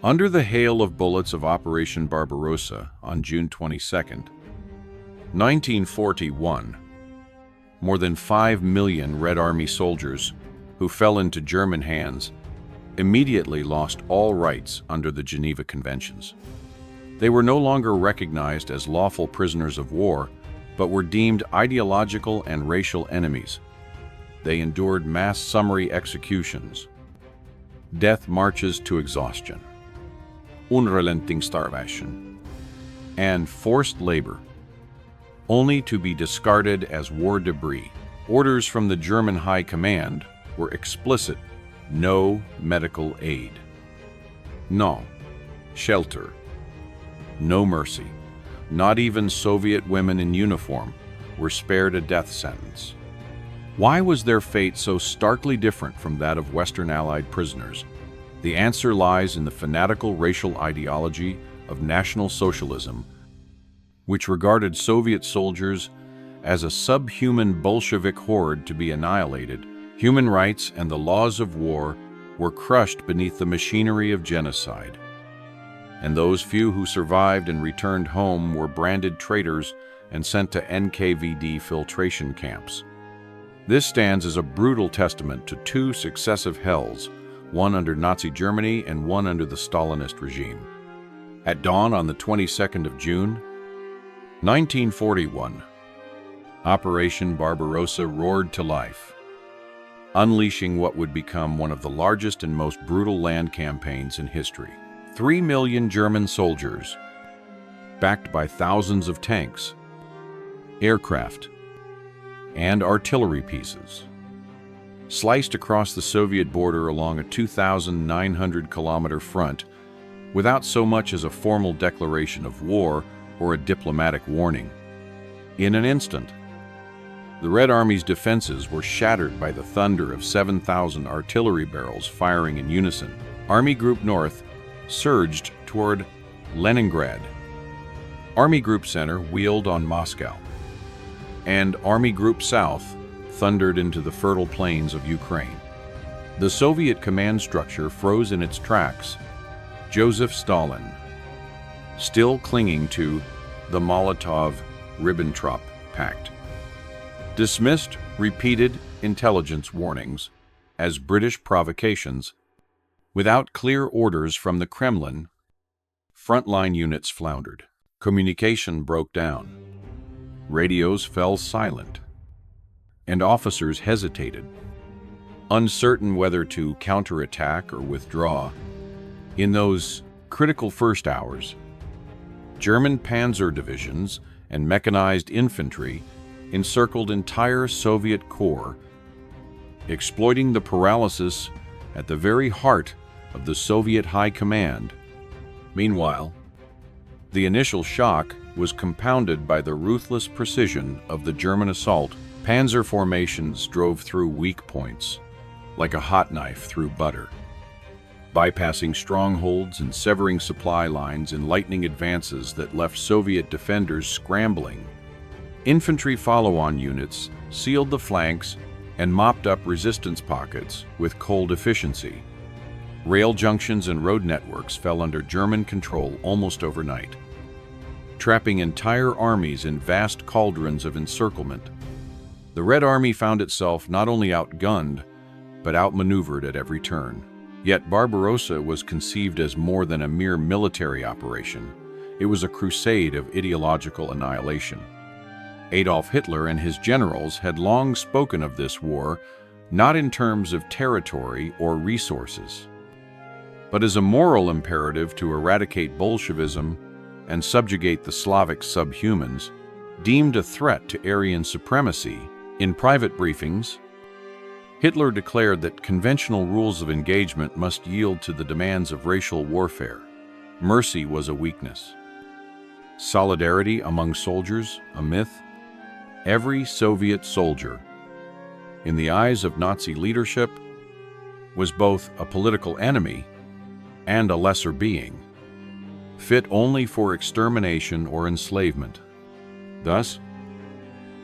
Under the hail of bullets of Operation Barbarossa on June 22, 1941, more than 5 million Red Army soldiers who fell into German hands immediately lost all rights under the Geneva Conventions. They were no longer recognized as lawful prisoners of war, but were deemed ideological and racial enemies. They endured mass summary executions, death marches to exhaustion, unrelenting starvation, and forced labor, only to be discarded as war debris. Orders from the German High Command were explicit: no medical aid, no shelter, no mercy. Not even Soviet women in uniform were spared a death sentence. Why was their fate so starkly different from that of Western Allied prisoners? The answer lies in the fanatical racial ideology of National Socialism, which regarded Soviet soldiers as a subhuman Bolshevik horde to be annihilated. Human rights and the laws of war were crushed beneath the machinery of genocide, and those few who survived and returned home were branded traitors and sent to NKVD filtration camps. This stands as a brutal testament to two successive hells, one under Nazi Germany and one under the Stalinist regime. At dawn on the 22nd of June, 1941, Operation Barbarossa roared to life, unleashing what would become one of the largest and most brutal land campaigns in history. 3 million German soldiers, backed by thousands of tanks, aircraft, and artillery pieces, sliced across the Soviet border along a 2,900-kilometer front without so much as a formal declaration of war or a diplomatic warning. In an instant, the Red Army's defenses were shattered by the thunder of 7,000 artillery barrels firing in unison. Army Group North surged toward Leningrad. Army Group Center wheeled on Moscow, and Army Group South thundered into the fertile plains of Ukraine. The Soviet command structure froze in its tracks. Joseph Stalin, still clinging to the Molotov-Ribbentrop Pact, dismissed repeated intelligence warnings as British provocations. Without clear orders from the Kremlin, frontline units floundered. Communication broke down. Radios fell silent, and officers hesitated, uncertain whether to counterattack or withdraw. In those critical first hours, German panzer divisions and mechanized infantry encircled entire Soviet corps, exploiting the paralysis at the very heart of the Soviet High Command. Meanwhile, the initial shock was compounded by the ruthless precision of the German assault. Panzer formations drove through weak points, like a hot knife through butter, bypassing strongholds and severing supply lines in lightning advances that left Soviet defenders scrambling. Infantry follow-on units sealed the flanks and mopped up resistance pockets with cold efficiency. Rail junctions and road networks fell under German control almost overnight, trapping entire armies in vast cauldrons of encirclement. The Red Army found itself not only outgunned, but outmaneuvered at every turn. Yet Barbarossa was conceived as more than a mere military operation. It was a crusade of ideological annihilation. Adolf Hitler and his generals had long spoken of this war not in terms of territory or resources, but as a moral imperative to eradicate Bolshevism and subjugate the Slavic subhumans, deemed a threat to Aryan supremacy. In private briefings, Hitler declared that conventional rules of engagement must yield to the demands of racial warfare. Mercy was a weakness. Solidarity among soldiers, a myth. Every Soviet soldier, in the eyes of Nazi leadership, was both a political enemy and a lesser being, fit only for extermination or enslavement. Thus,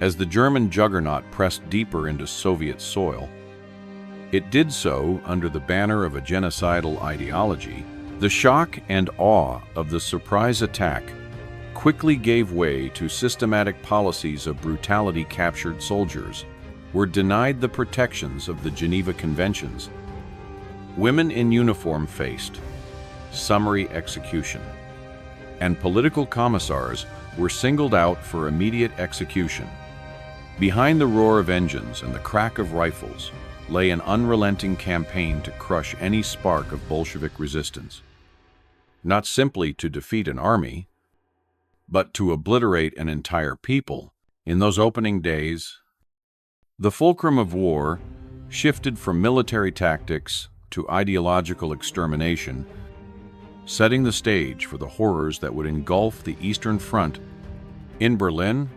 as the German juggernaut pressed deeper into Soviet soil, it did so under the banner of a genocidal ideology. The shock and awe of the surprise attack quickly gave way to systematic policies of brutality. Captured soldiers were denied the protections of the Geneva Conventions. Women in uniform faced summary execution, and political commissars were singled out for immediate execution. Behind the roar of engines and the crack of rifles lay an unrelenting campaign to crush any spark of Bolshevik resistance. Not simply to defeat an army, but to obliterate an entire people. In those opening days, the fulcrum of war shifted from military tactics to ideological extermination, setting the stage for the horrors that would engulf the Eastern Front. In Berlin,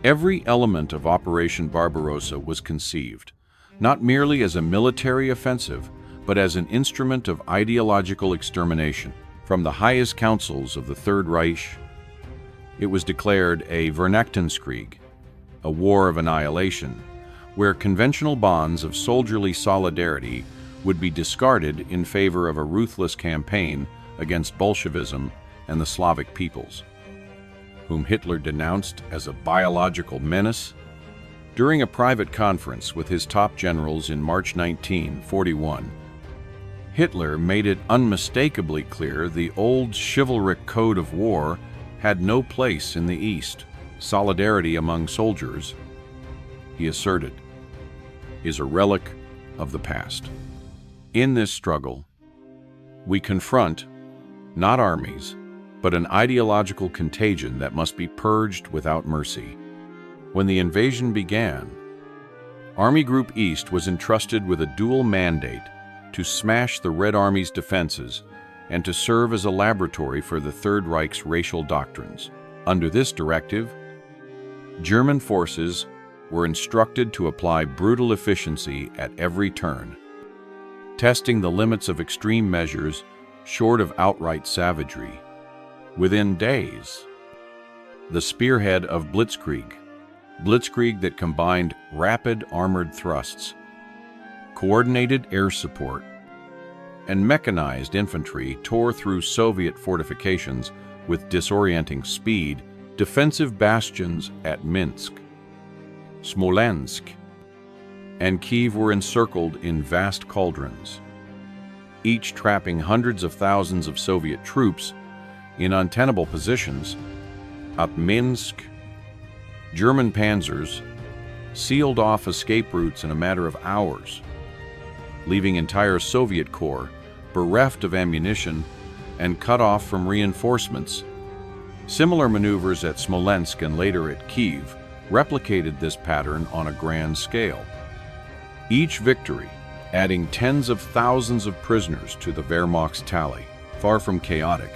every element of Operation Barbarossa was conceived, not merely as a military offensive, but as an instrument of ideological extermination. From the highest councils of the Third Reich, it was declared a Vernichtungskrieg, a war of annihilation, where conventional bonds of soldierly solidarity would be discarded in favor of a ruthless campaign against Bolshevism and the Slavic peoples, whom Hitler denounced as a biological menace. During a private conference with his top generals in March 1941, Hitler made it unmistakably clear the old chivalric code of war had no place in the East. Solidarity among soldiers, he asserted, is a relic of the past. In this struggle, we confront not armies, but an ideological contagion that must be purged without mercy. When the invasion began, Army Group East was entrusted with a dual mandate to smash the Red Army's defenses and to serve as a laboratory for the Third Reich's racial doctrines. Under this directive, German forces were instructed to apply brutal efficiency at every turn, testing the limits of extreme measures short of outright savagery. Within days, the spearhead of blitzkrieg that combined rapid armored thrusts, coordinated air support, and mechanized infantry tore through Soviet fortifications with disorienting speed. Defensive bastions at Minsk, Smolensk, and Kiev were encircled in vast cauldrons, each trapping hundreds of thousands of Soviet troops in untenable positions. At Minsk, German panzers sealed off escape routes in a matter of hours, leaving entire Soviet corps bereft of ammunition and cut off from reinforcements. Similar maneuvers at Smolensk and later at Kiev replicated this pattern on a grand scale, each victory adding tens of thousands of prisoners to the Wehrmacht's tally. Far from chaotic,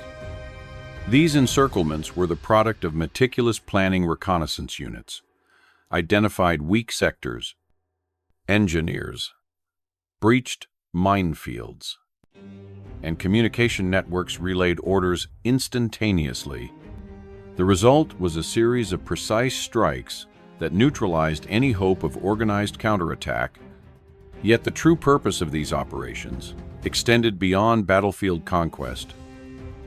these encirclements were the product of meticulous planning. Reconnaissance units identified weak sectors, engineers breached minefields, and communication networks relayed orders instantaneously. The result was a series of precise strikes that neutralized any hope of organized counterattack. Yet the true purpose of these operations extended beyond battlefield conquest.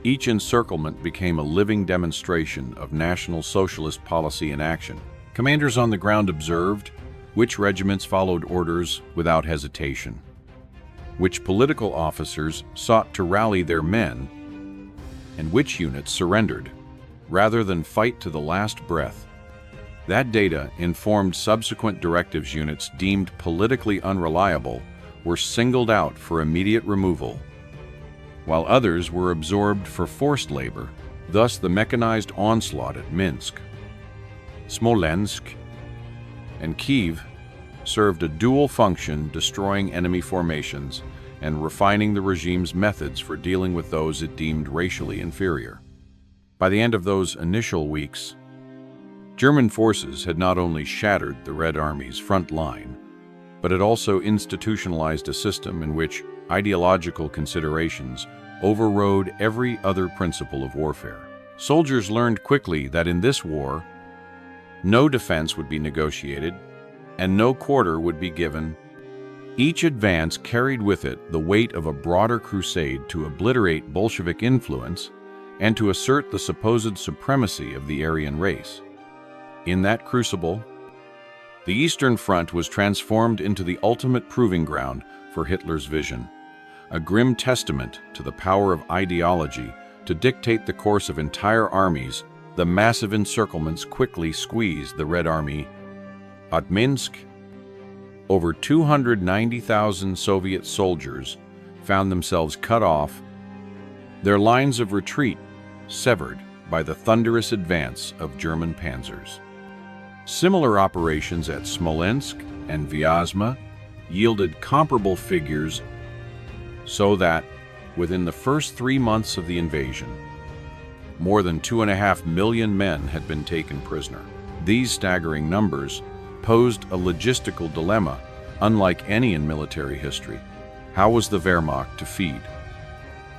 Each encirclement became a living demonstration of National Socialist policy in action. Commanders on the ground observed which regiments followed orders without hesitation, which political officers sought to rally their men, and which units surrendered rather than fight to the last breath. That data informed subsequent directives. Units deemed politically unreliable were singled out for immediate removal, while others were absorbed for forced labor. Thus, the mechanized onslaught at Minsk, Smolensk, and Kiev served a dual function, destroying enemy formations and refining the regime's methods for dealing with those it deemed racially inferior. By the end of those initial weeks, German forces had not only shattered the Red Army's front line, but had also institutionalized a system in which ideological considerations overrode every other principle of warfare. Soldiers learned quickly that in this war, no defense would be negotiated and no quarter would be given Each advance carried with it the weight of a broader crusade to obliterate Bolshevik influence and to assert the supposed supremacy of the Aryan race. In that crucible, the Eastern Front was transformed into the ultimate proving ground for Hitler's vision, a grim testament to the power of ideology to dictate the course of entire armies. The massive encirclements quickly squeezed the Red Army. At Minsk, over 290,000 Soviet soldiers found themselves cut off, their lines of retreat severed by the thunderous advance of German panzers. Similar operations at Smolensk and Vyazma yielded comparable figures, so that, within the first 3 months of the invasion, more than 2.5 million men had been taken prisoner. These staggering numbers posed a logistical dilemma unlike any in military history. How was the Wehrmacht to feed,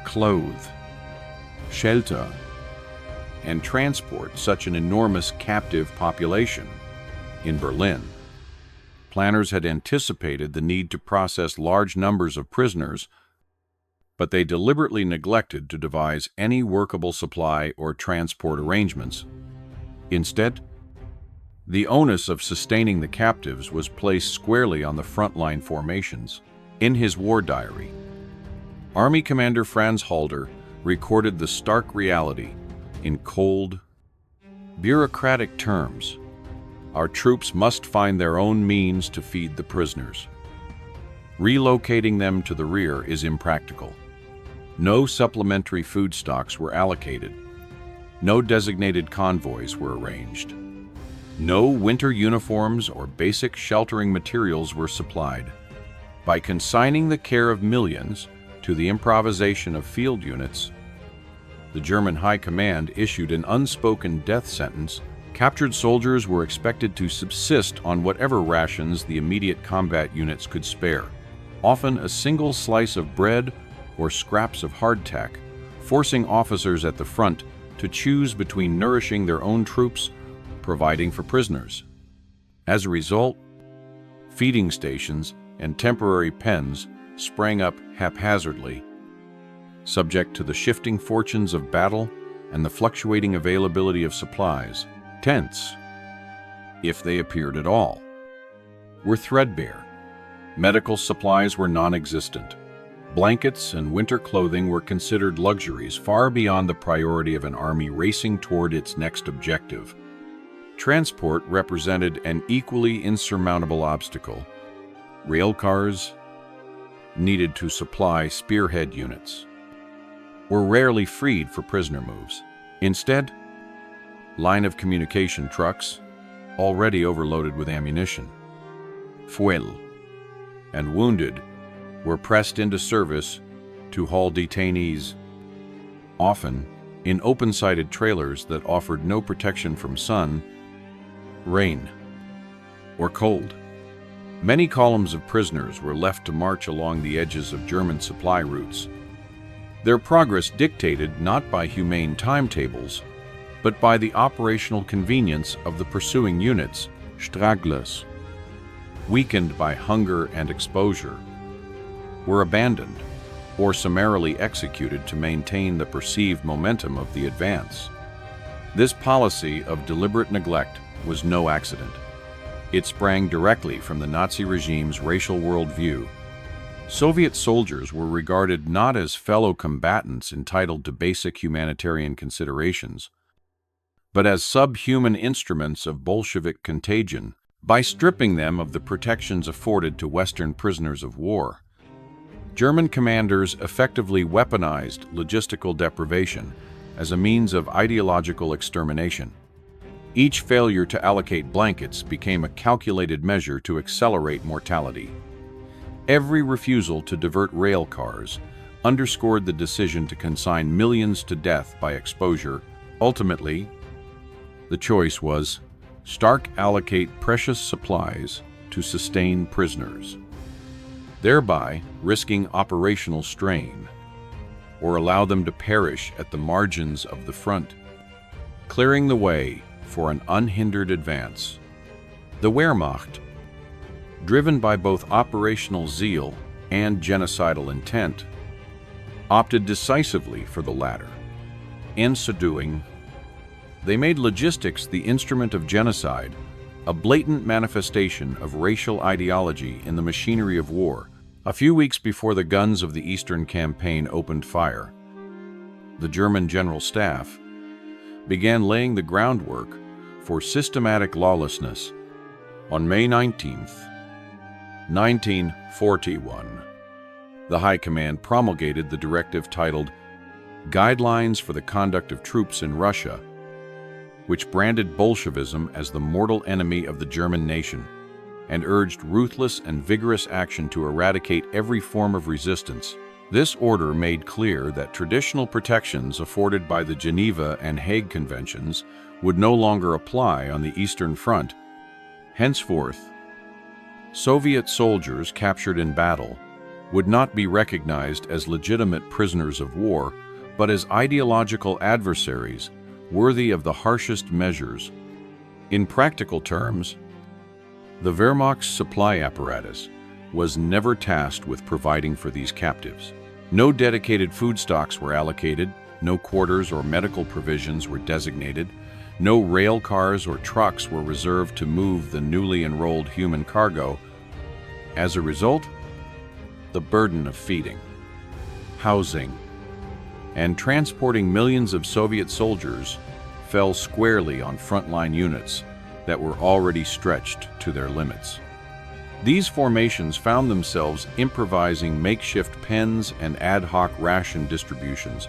clothe, shelter, and transport such an enormous captive population? In Berlin, planners had anticipated the need to process large numbers of prisoners, but they deliberately neglected to devise any workable supply or transport arrangements. Instead, the onus of sustaining the captives was placed squarely on the frontline formations. In his war diary, Army Commander Franz Halder recorded the stark reality in cold, bureaucratic terms. Our troops must find their own means to feed the prisoners. Relocating them to the rear is impractical. No supplementary food stocks were allocated. No designated convoys were arranged. No winter uniforms or basic sheltering materials were supplied. By consigning the care of millions to the improvisation of field units, the German High Command issued an unspoken death sentence. Captured soldiers were expected to subsist on whatever rations the immediate combat units could spare, often a single slice of bread or scraps of hardtack, forcing officers at the front to choose between nourishing their own troops or providing for prisoners. As a result, feeding stations and temporary pens sprang up haphazardly, subject to the shifting fortunes of battle and the fluctuating availability of supplies. Tents, if they appeared at all, were threadbare. Medical supplies were non-existent. Blankets and winter clothing were considered luxuries far beyond the priority of an army racing toward its next objective. Transport represented an equally insurmountable obstacle. Rail cars, needed to supply spearhead units, were rarely freed for prisoner moves. Instead, line of communication trucks, already overloaded with ammunition, fuel, and wounded, were pressed into service to haul detainees, often in open-sided trailers that offered no protection from sun, rain, or cold. Many columns of prisoners were left to march along the edges of German supply routes, their progress dictated not by humane timetables, but by the operational convenience of the pursuing units, stragglers, weakened by hunger and exposure, were abandoned or summarily executed to maintain the perceived momentum of the advance. This policy of deliberate neglect was no accident. It sprang directly from the Nazi regime's racial worldview. Soviet soldiers were regarded not as fellow combatants entitled to basic humanitarian considerations, but as subhuman instruments of Bolshevik contagion. By stripping them of the protections afforded to Western prisoners of war, German commanders effectively weaponized logistical deprivation as a means of ideological extermination. Each failure to allocate blankets became a calculated measure to accelerate mortality. Every refusal to divert rail cars underscored the decision to consign millions to death by exposure. Ultimately, the choice was stark allocate precious supplies to sustain prisoners, thereby risking operational strain, or allow them to perish at the margins of the front, clearing the way for an unhindered advance. The Wehrmacht, driven by both operational zeal and genocidal intent, opted decisively for the latter. In so doing, they made logistics the instrument of genocide, a blatant manifestation of racial ideology in the machinery of war. A few weeks before the guns of the Eastern Campaign opened fire, the German General Staff began laying the groundwork for systematic lawlessness. On May 19, 1941, the High Command promulgated the directive titled Guidelines for the Conduct of Troops in Russia, which branded Bolshevism as the mortal enemy of the German nation and urged ruthless and vigorous action to eradicate every form of resistance. This order made clear that traditional protections afforded by the Geneva and Hague Conventions would no longer apply on the Eastern Front. Henceforth, Soviet soldiers captured in battle would not be recognized as legitimate prisoners of war, but as ideological adversaries worthy of the harshest measures. In practical terms, the Wehrmacht's supply apparatus was never tasked with providing for these captives. No dedicated food stocks were allocated, no quarters or medical provisions were designated, no rail cars or trucks were reserved to move the newly enrolled human cargo. As a result, the burden of feeding, housing, and transporting millions of Soviet soldiers fell squarely on frontline units that were already stretched to their limits. These formations found themselves improvising makeshift pens and ad hoc ration distributions,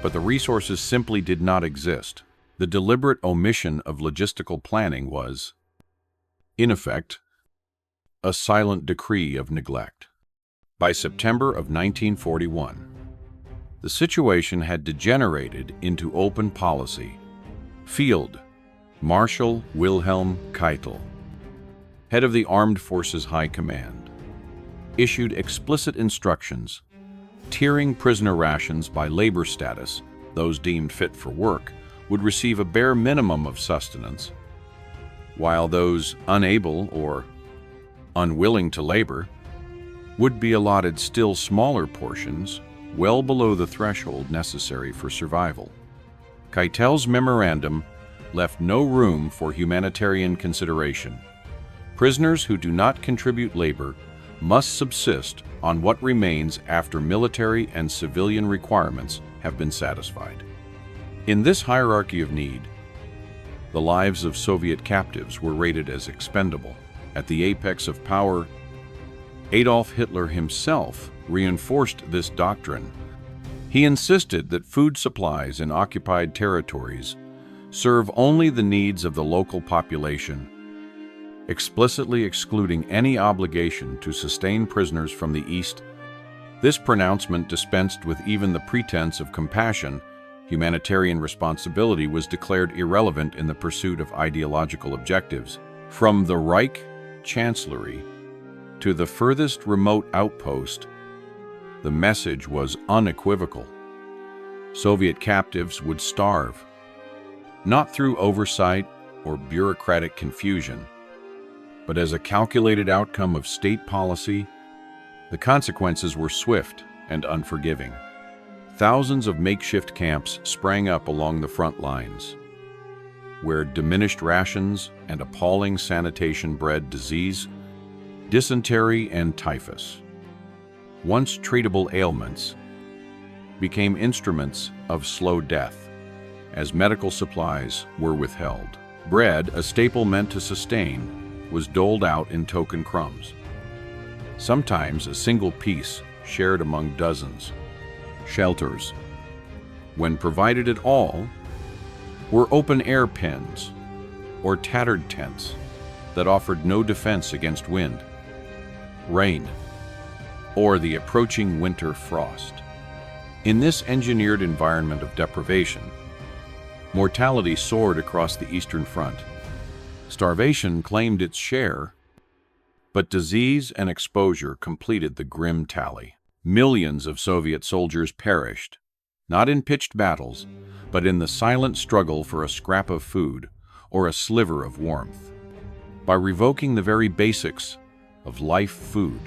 but the resources simply did not exist. The deliberate omission of logistical planning was, in effect, a silent decree of neglect. By September of 1941, the situation had degenerated into open policy. Field Marshal Wilhelm Keitel, head of the Armed Forces High Command, issued explicit instructions, tiering prisoner rations by labor status. Those deemed fit for work would receive a bare minimum of sustenance, while those unable or unwilling to labor would be allotted still smaller portions, well below the threshold necessary for survival. Keitel's memorandum left no room for humanitarian consideration. Prisoners who do not contribute labor must subsist on what remains after military and civilian requirements have been satisfied. In this hierarchy of need, the lives of Soviet captives were rated as expendable. At the apex of power, Adolf Hitler himself reinforced this doctrine. He insisted that food supplies in occupied territories serve only the needs of the local population, explicitly excluding any obligation to sustain prisoners from the East. This pronouncement dispensed with even the pretense of compassion. Humanitarian responsibility was declared irrelevant in the pursuit of ideological objectives. From the Reich Chancellery to the furthest remote outpost, the message was unequivocal. Soviet captives would starve, not through oversight or bureaucratic confusion, but as a calculated outcome of state policy. The consequences were swift and unforgiving. Thousands of makeshift camps sprang up along the front lines, where diminished rations and appalling sanitation bred disease, dysentery and typhus, once treatable ailments, became instruments of slow death as medical supplies were withheld. Bread, a staple meant to sustain, was doled out in token crumbs, sometimes a single piece shared among dozens. Shelters, when provided at all, were open-air pens or tattered tents that offered no defense against wind, rain, or the approaching winter frost. In this engineered environment of deprivation, mortality soared across the Eastern Front. Starvation claimed its share, but disease and exposure completed the grim tally. Millions of Soviet soldiers perished, not in pitched battles, but in the silent struggle for a scrap of food or a sliver of warmth. By revoking the very basics of life food,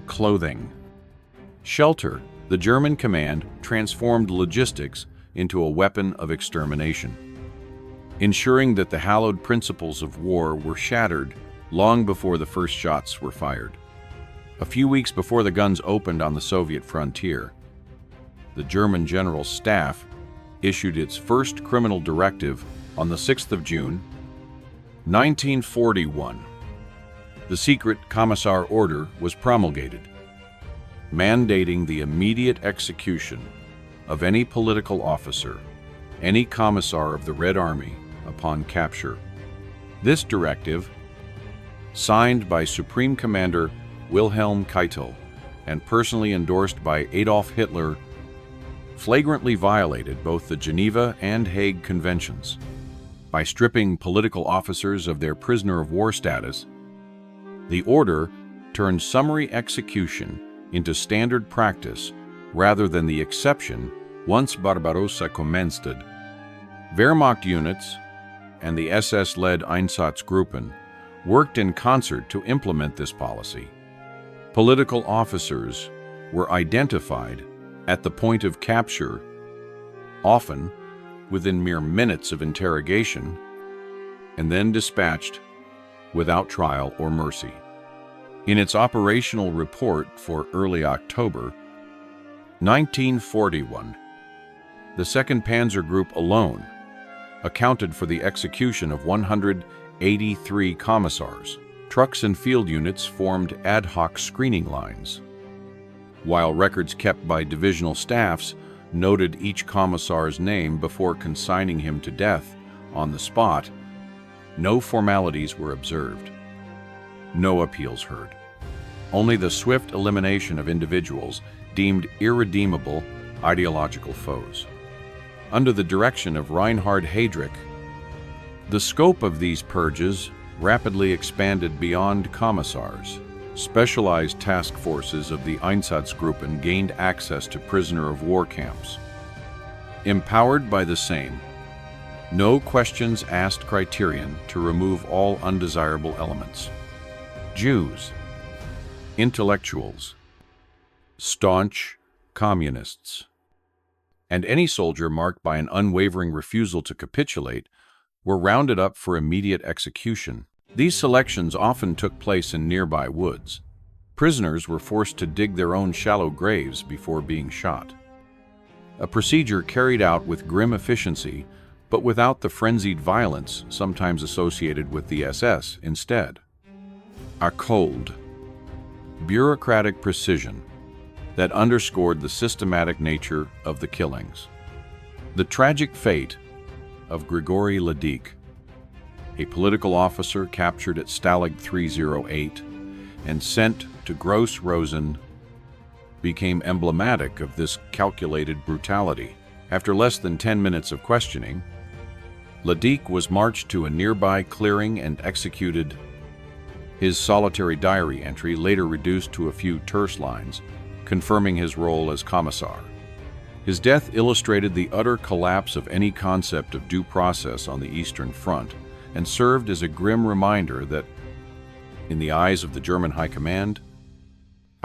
clothing, shelter. The German command transformed logistics into a weapon of extermination, ensuring that the hallowed principles of war were shattered long before the first shots were fired. A few weeks before the guns opened on the Soviet frontier, the German General Staff issued its first criminal directive on the 6th of June, 1941. The secret Commissar Order was promulgated, mandating the immediate execution of any political officer, any commissar of the Red Army, upon capture. This directive, signed by Supreme Commander Wilhelm Keitel and personally endorsed by Adolf Hitler, flagrantly violated both the Geneva and Hague Conventions. By stripping political officers of their prisoner of war status, the order turned summary execution into standard practice rather than the exception once Barbarossa commenced. Wehrmacht units and the SS-led Einsatzgruppen worked in concert to implement this policy. Political officers were identified at the point of capture, often within mere minutes of interrogation, and then dispatched without trial or mercy. In its operational report for early October 1941, the 2nd Panzer Group alone accounted for the execution of 183 commissars. Trucks and field units formed ad hoc screening lines, while records kept by divisional staffs noted each commissar's name before consigning him to death on the spot. No formalities were observed, no appeals heard. Only the swift elimination of individuals deemed irredeemable ideological foes. Under the direction of Reinhard Heydrich, the scope of these purges rapidly expanded beyond commissars. Specialized task forces of the Einsatzgruppen gained access to prisoner of war camps. Empowered by the same no questions asked criterion to remove all undesirable elements. Jews, intellectuals, staunch communists, and any soldier marked by an unwavering refusal to capitulate were rounded up for immediate execution. These selections often took place in nearby woods. Prisoners were forced to dig their own shallow graves before being shot. A procedure carried out with grim efficiency, but without the frenzied violence sometimes associated with the SS instead. A cold, bureaucratic precision that underscored the systematic nature of the killings. The tragic fate of Grigory Ladik, a political officer captured at Stalag 308 and sent to Gross Rosen, became emblematic of this calculated brutality. After less than 10 minutes of questioning, Ladik was marched to a nearby clearing and executed. His solitary diary entry later reduced to a few terse lines, confirming his role as commissar. His death illustrated the utter collapse of any concept of due process on the Eastern Front and served as a grim reminder that, in the eyes of the German High Command,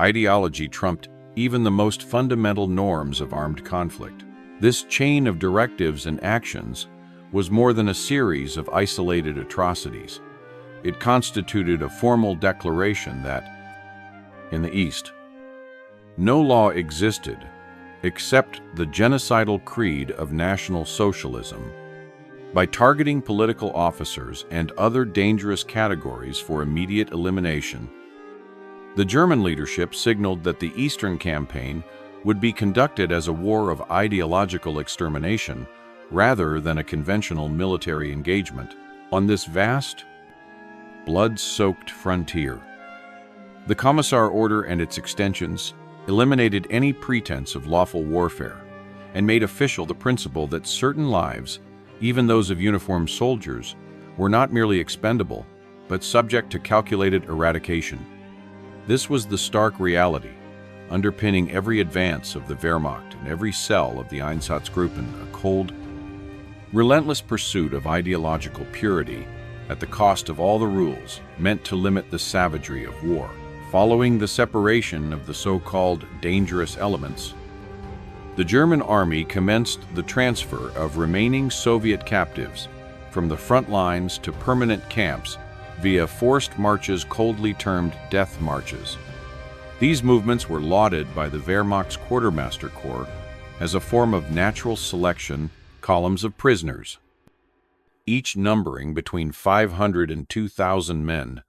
ideology trumped even the most fundamental norms of armed conflict. This chain of directives and actions was more than a series of isolated atrocities. It constituted a formal declaration that, in the East, no law existed except the genocidal creed of National Socialism. By targeting political officers and other dangerous categories for immediate elimination, the German leadership signaled that the Eastern Campaign would be conducted as a war of ideological extermination rather than a conventional military engagement on this vast, blood-soaked frontier. The Commissar Order and its extensions eliminated any pretense of lawful warfare and made official the principle that certain lives, even those of uniformed soldiers, were not merely expendable, but subject to calculated eradication. This was the stark reality, underpinning every advance of the Wehrmacht and every cell of the Einsatzgruppen, a cold, relentless pursuit of ideological purity at the cost of all the rules meant to limit the savagery of war. Following the separation of the so-called dangerous elements, the German army commenced the transfer of remaining Soviet captives from the front lines to permanent camps via forced marches coldly termed death marches. These movements were lauded by the Wehrmacht's Quartermaster Corps as a form of natural selection columns of prisoners, each numbering between 500 and 2,000 men,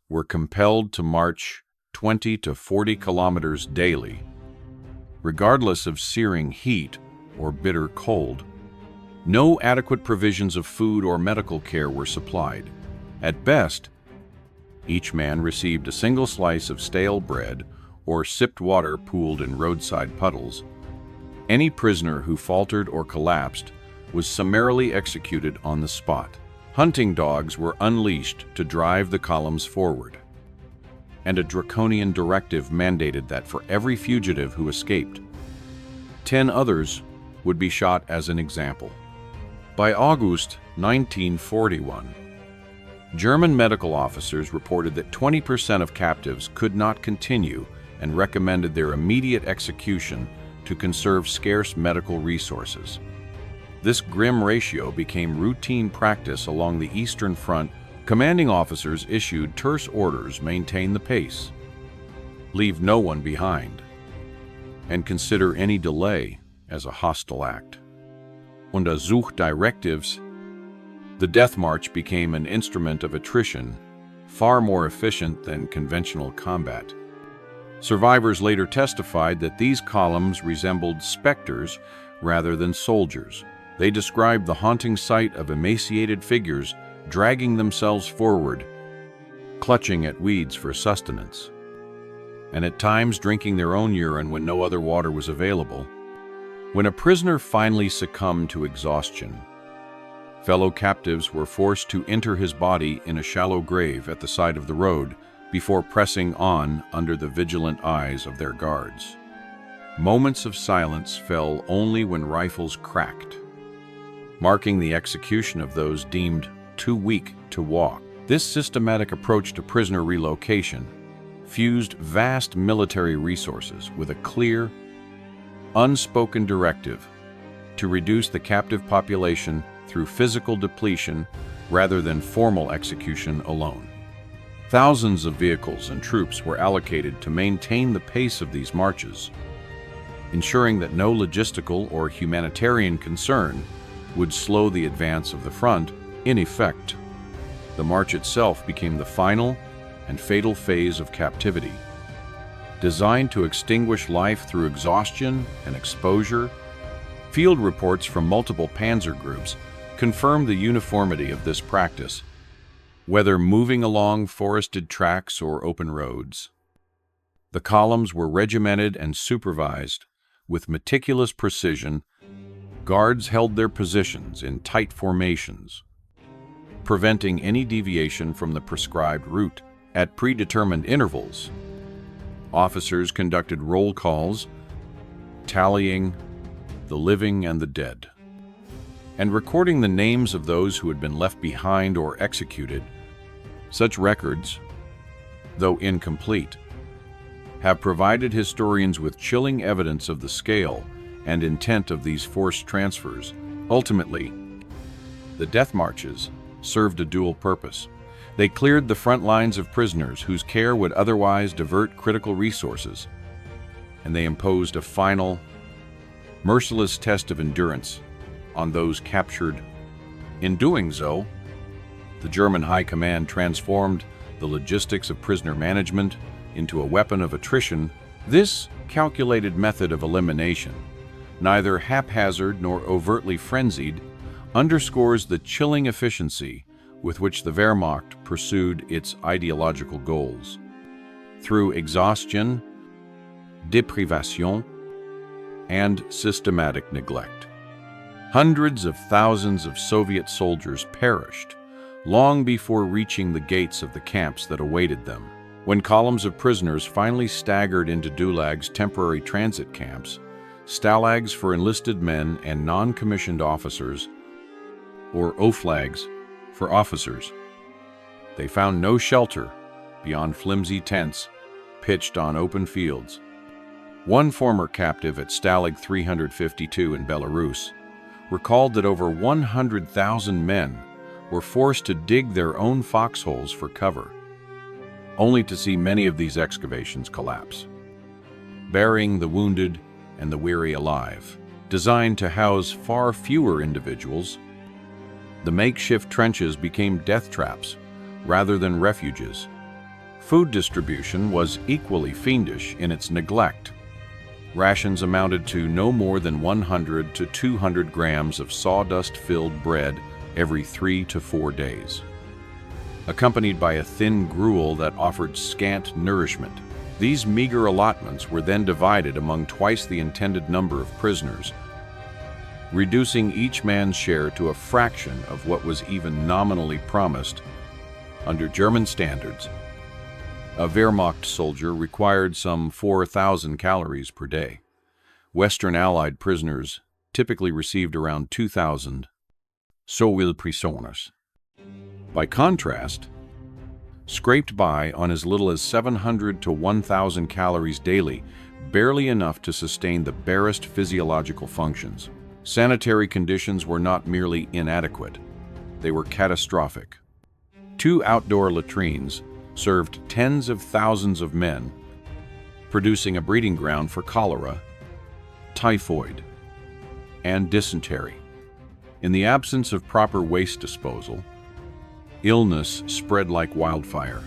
were compelled to march 20 to 40 kilometers daily, regardless of searing heat or bitter cold. No adequate provisions of food or medical care were supplied. At best, each man received a single slice of stale bread or sipped water pooled in roadside puddles. Any prisoner who faltered or collapsed was summarily executed on the spot. Hunting dogs were unleashed to drive the columns forward, and a draconian directive mandated that for every fugitive who escaped, 10 others would be shot as an example. By August 1941, German medical officers reported that 20% of captives could not continue and recommended their immediate execution to conserve scarce medical resources. This grim ratio became routine practice along the Eastern Front. Commanding officers issued terse orders: maintain the pace, leave no one behind, and consider any delay as a hostile act. Under Suchdirectives, the death march became an instrument of attrition, far more efficient than conventional combat. Survivors later testified that these columns resembled specters rather than soldiers. They described the haunting sight of emaciated figures dragging themselves forward, clutching at weeds for sustenance, and at times drinking their own urine when no other water was available. When a prisoner finally succumbed to exhaustion, fellow captives were forced to enter his body in a shallow grave at the side of the road before pressing on under the vigilant eyes of their guards. Moments of silence fell only when rifles cracked, marking the execution of those deemed too weak to walk. This systematic approach to prisoner relocation fused vast military resources with a clear, unspoken directive to reduce the captive population through physical depletion rather than formal execution alone. Thousands of vehicles and troops were allocated to maintain the pace of these marches, ensuring that no logistical or humanitarian concern would slow the advance of the front. In effect, the march itself became the final and fatal phase of captivity. Designed to extinguish life through exhaustion and exposure, field reports from multiple panzer groups confirmed the uniformity of this practice. Whether moving along forested tracks or open roads, the columns were regimented and supervised with meticulous precision. Guards held their positions in tight formations, preventing any deviation from the prescribed route. At predetermined intervals, officers conducted roll calls, tallying the living and the dead, and recording the names of those who had been left behind or executed. Such records, though incomplete, have provided historians with chilling evidence of the scale and intent of these forced transfers. Ultimately, the death marches served a dual purpose. They cleared the front lines of prisoners whose care would otherwise divert critical resources, and they imposed a final, merciless test of endurance on those captured. In doing so, the German High Command transformed the logistics of prisoner management into a weapon of attrition. This calculated method of elimination, neither haphazard nor overtly frenzied, underscores the chilling efficiency with which the Wehrmacht pursued its ideological goals. Through exhaustion, deprivation, and systematic neglect, hundreds of thousands of Soviet soldiers perished long before reaching the gates of the camps that awaited them. When columns of prisoners finally staggered into Gulag's temporary transit camps, stalags for enlisted men and non-commissioned officers, or oflags, For officers, they found no shelter beyond flimsy tents pitched on open fields. One former captive at Stalag 352 in Belarus recalled that over 100,000 men were forced to dig their own foxholes for cover, only to see many of these excavations collapse, burying the wounded and the weary alive. Designed to house far fewer individuals, the makeshift trenches became death traps rather than refuges. Food distribution was equally fiendish in its neglect. Rations amounted to no more than 100 to 200 grams of sawdust-filled bread every 3 to 4 days, accompanied by a thin gruel that offered scant nourishment. These meager allotments were then divided among twice the intended number of prisoners, reducing each man's share to a fraction of what was even nominally promised. Under German standards, a Wehrmacht soldier required some 4,000 calories per day. Western Allied prisoners typically received around 2,000 so will prisoners. By contrast, scraped by on as little as 700 to 1,000 calories daily, barely enough to sustain the barest physiological functions. Sanitary conditions were not merely inadequate, they were catastrophic. 2 outdoor latrines served tens of thousands of men, producing a breeding ground for cholera, typhoid, and dysentery. In the absence of proper waste disposal, illness spread like wildfire.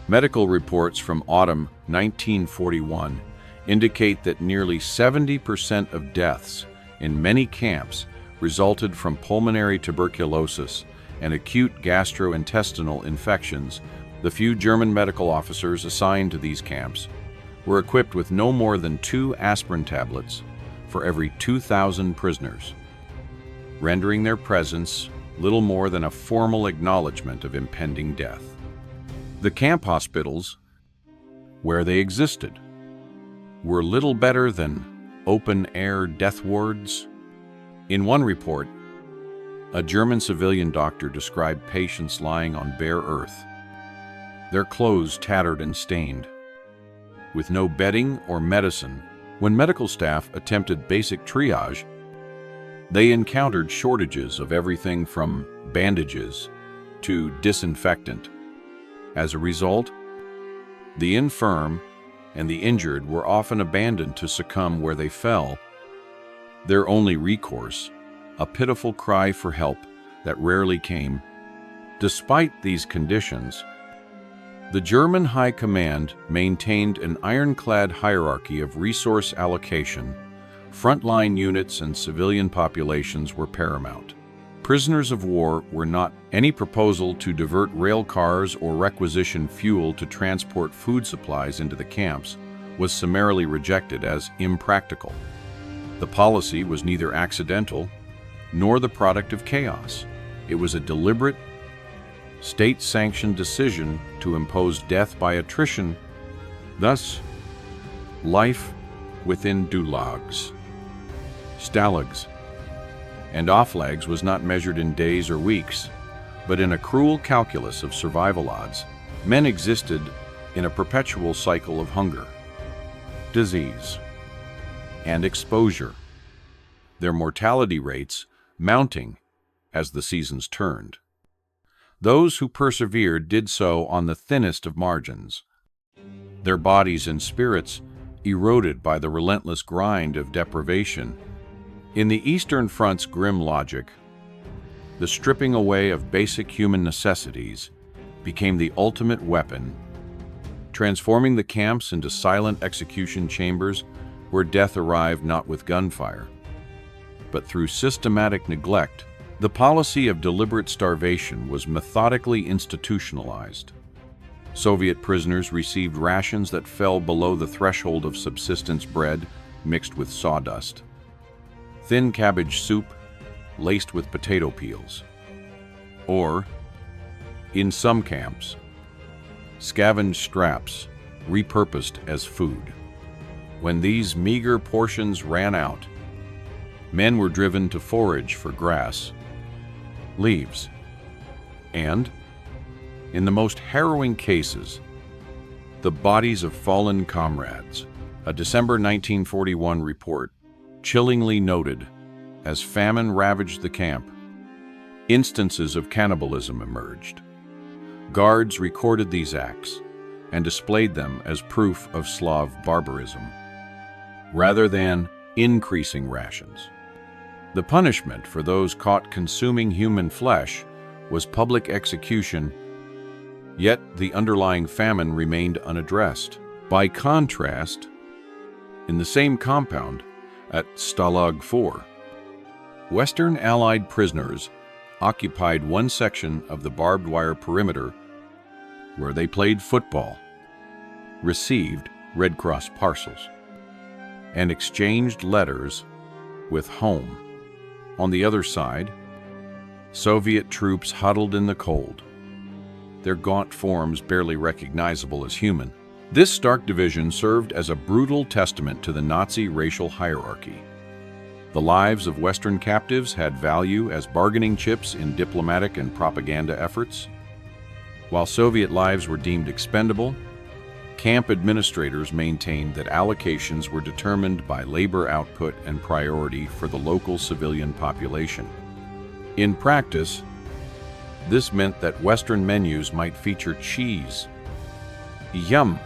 Medical reports from autumn 1941 indicate that nearly 70% of deaths in many camps resulted from pulmonary tuberculosis and acute gastrointestinal infections. The few German medical officers assigned to these camps were equipped with no more than 2 aspirin tablets for every 2,000 prisoners, rendering their presence little more than a formal acknowledgement of impending death. The camp hospitals, where they existed, were little better than open-air death wards. In one report, a German civilian doctor described patients lying on bare earth, their clothes tattered and stained, with no bedding or medicine. When medical staff attempted basic triage, they encountered shortages of everything from bandages to disinfectant. As a result, the infirm and the injured were often abandoned to succumb where they fell, their only recourse a pitiful cry for help that rarely came. Despite these conditions, the German High Command maintained an ironclad hierarchy of resource allocation. Frontline units and civilian populations were paramount. Prisoners of war were not. Any proposal to divert rail cars or requisition fuel to transport food supplies into the camps was summarily rejected as impractical. The policy was neither accidental nor the product of chaos. It was a deliberate, state-sanctioned decision to impose death by attrition, thus life within gulags, stalags, and offlags was not measured in days or weeks, but in a cruel calculus of survival odds. Men existed in a perpetual cycle of hunger, disease, and exposure, their mortality rates mounting as the seasons turned. Those who persevered did so on the thinnest of margins, their bodies and spirits eroded by the relentless grind of deprivation. In the Eastern Front's grim logic, the stripping away of basic human necessities became the ultimate weapon, transforming the camps into silent execution chambers where death arrived not with gunfire, but through systematic neglect. The policy of deliberate starvation was methodically institutionalized. Soviet prisoners received rations that fell below the threshold of subsistence bread mixed with sawdust, thin cabbage soup laced with potato peels, or, in some camps, scavenged scraps repurposed as food. When these meager portions ran out, men were driven to forage for grass, leaves, And, in the most harrowing cases, the bodies of fallen comrades. A December 1941 report chillingly noted, as famine ravaged the camp, instances of cannibalism emerged. Guards recorded these acts and displayed them as proof of Slav barbarism, rather than increasing rations. The punishment for those caught consuming human flesh was public execution, yet the underlying famine remained unaddressed. By contrast, in the same compound at Stalag 4, Western Allied prisoners occupied one section of the barbed wire perimeter where they played football, received Red Cross parcels, and exchanged letters with home. On the other side, Soviet troops huddled in the cold, their gaunt forms barely recognizable as human. This stark division served as a brutal testament to the Nazi racial hierarchy. The lives of Western captives had value as bargaining chips in diplomatic and propaganda efforts. While Soviet lives were deemed expendable, camp administrators maintained that allocations were determined by labor output and priority for the local civilian population. In practice, this meant that Western menus might feature cheese, yum,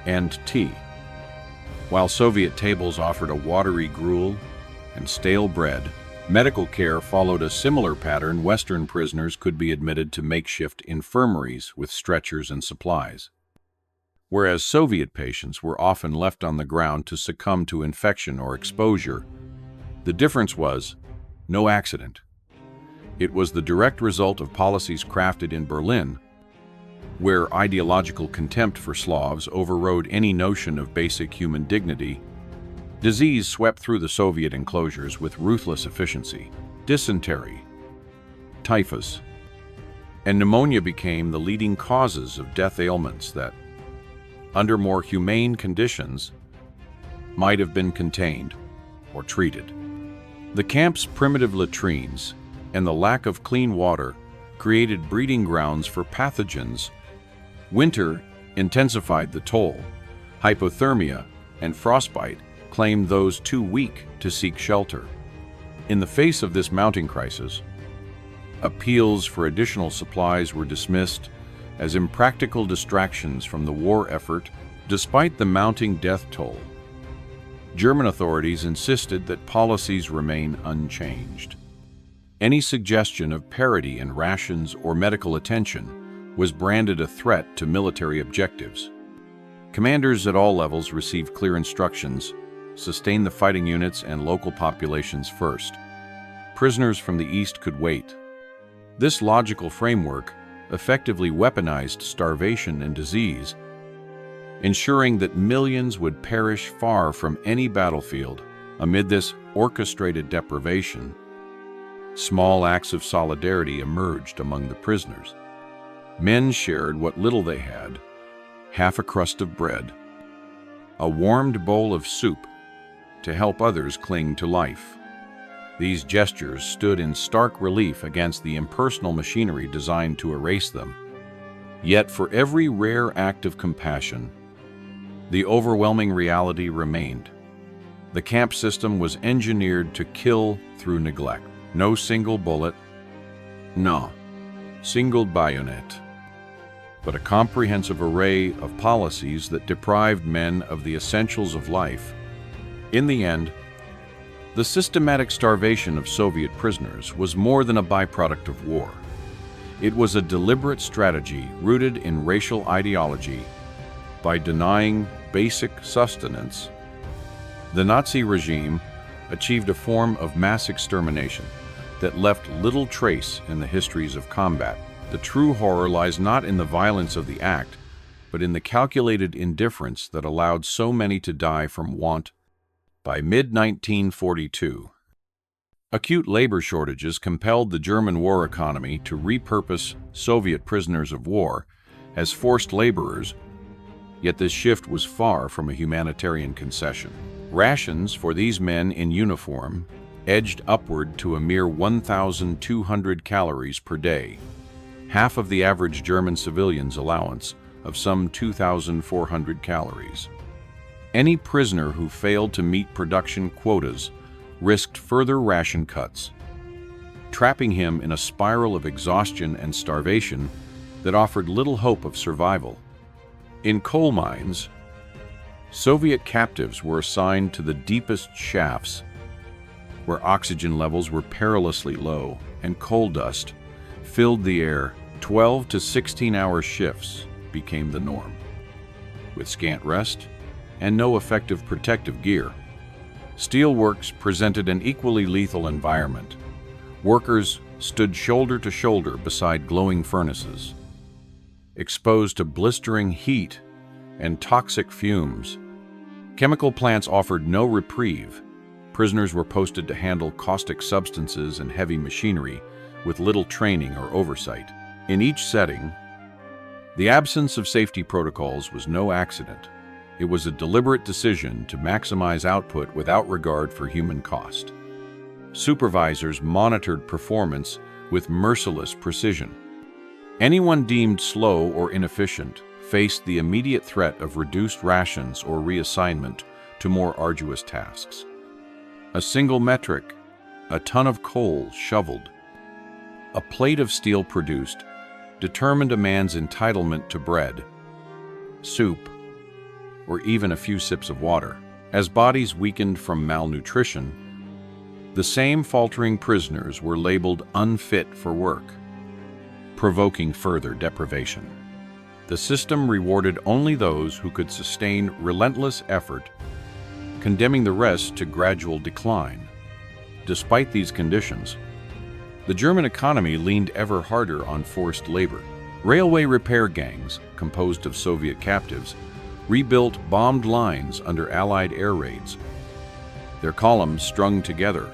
and tea, while Soviet tables offered a watery gruel and stale bread. Medical care followed a similar pattern. Western prisoners could be admitted to makeshift infirmaries with stretchers and supplies, whereas Soviet patients were often left on the ground to succumb to infection or exposure. The difference was no accident. It was the direct result of policies crafted in Berlin, where ideological contempt for Slavs overrode any notion of basic human dignity. Disease swept through the Soviet enclosures with ruthless efficiency. Dysentery, typhus, and pneumonia became the leading causes of death ailments that, under more humane conditions, might have been contained or treated. The camp's primitive latrines and the lack of clean water created breeding grounds for pathogens. Winter intensified the toll. Hypothermia and frostbite claimed those too weak to seek shelter. In the face of this mounting crisis, appeals for additional supplies were dismissed as impractical distractions from the war effort. Despite the mounting death toll, German authorities insisted that policies remain unchanged. Any suggestion of parity in rations or medical attention was branded a threat to military objectives. Commanders at all levels received clear instructions: sustain the fighting units and local populations first. Prisoners from the East could wait. This logical framework effectively weaponized starvation and disease, ensuring that millions would perish far from any battlefield. Amid this orchestrated deprivation, small acts of solidarity emerged among the prisoners. Men shared what little they had: half a crust of bread, a warmed bowl of soup, to help others cling to life. These gestures stood in stark relief against the impersonal machinery designed to erase them. Yet for every rare act of compassion, the overwhelming reality remained. The camp system was engineered to kill through neglect. No single bullet, no single bayonet, but a comprehensive array of policies that deprived men of the essentials of life. In the end, the systematic starvation of Soviet prisoners was more than a byproduct of war. It was a deliberate strategy rooted in racial ideology. By denying basic sustenance, the Nazi regime achieved a form of mass extermination that left little trace in the histories of combat. The true horror lies not in the violence of the act, but in the calculated indifference that allowed so many to die from want. By mid-1942, acute labor shortages compelled the German war economy to repurpose Soviet prisoners of war as forced laborers, yet this shift was far from a humanitarian concession. Rations for these men in uniform edged upward to a mere 1,200 calories per day. half of the average German civilian's allowance of some 2,400 calories. Any prisoner who failed to meet production quotas risked further ration cuts, trapping him in a spiral of exhaustion and starvation that offered little hope of survival. In coal mines, Soviet captives were assigned to the deepest shafts, where oxygen levels were perilously low and coal dust filled the air. 12 to 16-hour shifts became the norm. With scant rest and no effective protective gear, steelworks presented an equally lethal environment. Workers stood shoulder to shoulder beside glowing furnaces, exposed to blistering heat and toxic fumes. Chemical plants offered no reprieve. Prisoners were posted to handle caustic substances and heavy machinery with little training or oversight. In each setting, the absence of safety protocols was no accident. It was a deliberate decision to maximize output without regard for human cost. Supervisors monitored performance with merciless precision. Anyone deemed slow or inefficient faced the immediate threat of reduced rations or reassignment to more arduous tasks. A single metric, a ton of coal shoveled, a plate of steel produced, determined a man's entitlement to bread, soup, or even a few sips of water. As bodies weakened from malnutrition, the same faltering prisoners were labeled unfit for work, provoking further deprivation. The system rewarded only those who could sustain relentless effort, condemning the rest to gradual decline. Despite these conditions, the German economy leaned ever harder on forced labor. Railway repair gangs, composed of Soviet captives, rebuilt bombed lines under Allied air raids. Their columns strung together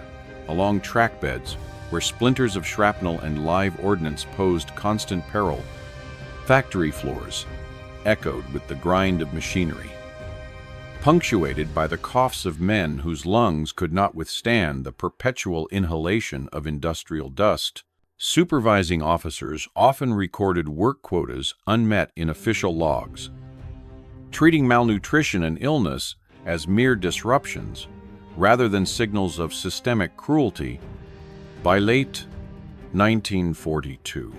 along track beds where splinters of shrapnel and live ordnance posed constant peril. Factory floors echoed with the grind of machinery, punctuated by the coughs of men whose lungs could not withstand the perpetual inhalation of industrial dust. Supervising officers often recorded work quotas unmet in official logs, treating malnutrition and illness as mere disruptions rather than signals of systemic cruelty. By late 1942,